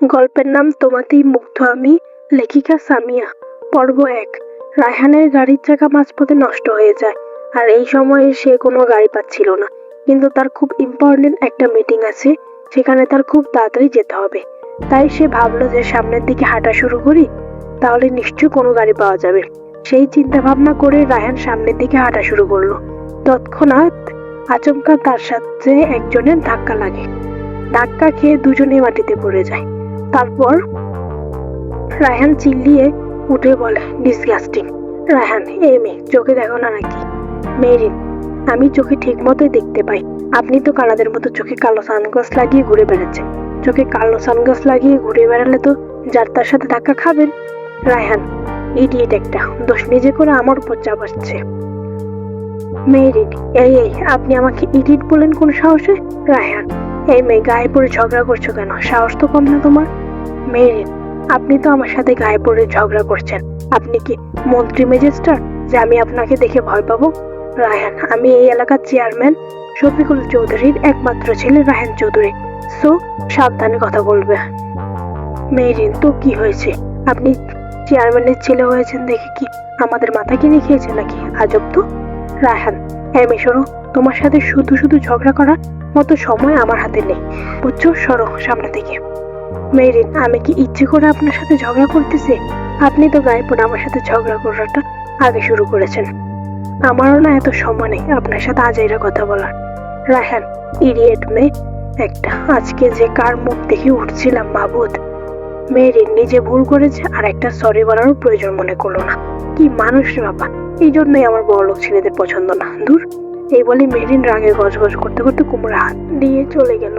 গল্পের নাম তোমাতেই মুগ্ধ আমি, লেখিকা সামিয়া। পর্ব ১। রায়হানের গাড়ির চাকা মাঝপথে নষ্ট হয়ে যায়, আর এই সময়ে সে কোনো গাড়ি পাচ্ছিল না। কিন্তু তার খুব ইম্পর্টেন্ট একটা মিটিং আছে, সেখানে তার খুব তাড়াতাড়ি যেতে হবে। তাই সে ভাবলো যে সামনের দিকে হাঁটা শুরু করি, তাহলে নিশ্চয়ই কোনো গাড়ি পাওয়া যাবে। সেই চিন্তা ভাবনা করে রায়হান সামনের দিকে হাঁটা শুরু করলো। তৎক্ষণাৎ আচমকা তার সাথে একজনের ধাক্কা লাগে। ধাক্কা খেয়ে দুজনেই মাটিতে পড়ে যায়। তারপর রায়হান চিল্লিয়ে উঠে বলে, ডিসগাস্টিং। রায়হান, এই মেয়ে, চোখে দেখো না নাকি? মেরিন, আমি চোখে ঠিক মতোই দেখতে পাই। আপনি তো কানাদের মতো চোখে কালো সানগ্লাস লাগিয়ে ঘুরে বেড়াচ্ছেন। চোখে কালো সানগ্লাস লাগিয়ে ঘুরে বেড়ালে তো যার তার সাথে ধাক্কা খাবেন। রায়হান, ইডিয়েট একটা, দোষ নিজে করে আমার উপর চাপাচ্ছে। মেরিন, এই আপনি আমাকে ইডিয়েট বলেন কোন সাহসে? রায়হান, এই মেয়ে, গায়ে পড়ে ঝগড়া করছো কেন? সাহস তো কম না তোমার? মেরিন, আপনি তো আমার সাথে গায়ে পড়ে ঝগড়া করছেন। আপনি কি মন্ত্রী ম্যাজিস্ট্রেট যে আমি আপনাকে দেখে ভয় পাবো? রায়হান, আমি এই এলাকার চেয়ারম্যান শফিকুল চৌধুরীর একমাত্র ছেলে রায়হান চৌধুরী, সো সাবধানে কথা বলবে। মেরিন, তো কি হয়েছে? আপনি চেয়ারম্যানের ছেলে হয়েছেন দেখে কি আমাদের মাথা কিনে খেয়েছে নাকি? আজব তো। রায়হান, মেয়ে শোনো, তোমার সাথে শুধু শুধু ঝগড়া করার মতো সময় আমার হাতে নেই, বুঝছো? সরো সামনে থেকে। মেরিন, আমি কি ইচ্ছে করে আপনার সাথে ঝগড়া করতেছি? আপনি তো গায়ে পড়ে আমার সাথে ঝগড়া করাটা আগে শুরু করেছেন। আমারও না এত সময় নেই আপনার সাথে আজাইরা কথা বলার। রায়হান, ইডিয়েট মেয়ে একটা, আজকে যে কার মুখ দেখে উঠছিলাম মাবুদ। মেরিন নিজে ভুল করেছে আর একটা সরি বলারও প্রয়োজন মনে করলো না। কি মানুষ রে বাবা, এই জন্যই আমার বড়লোক ছেলেদের পছন্দ না। দূর। এই বলে মেরিন রাগে গজগজ করতে করতে কোমরে হাত দিয়ে চলে গেল।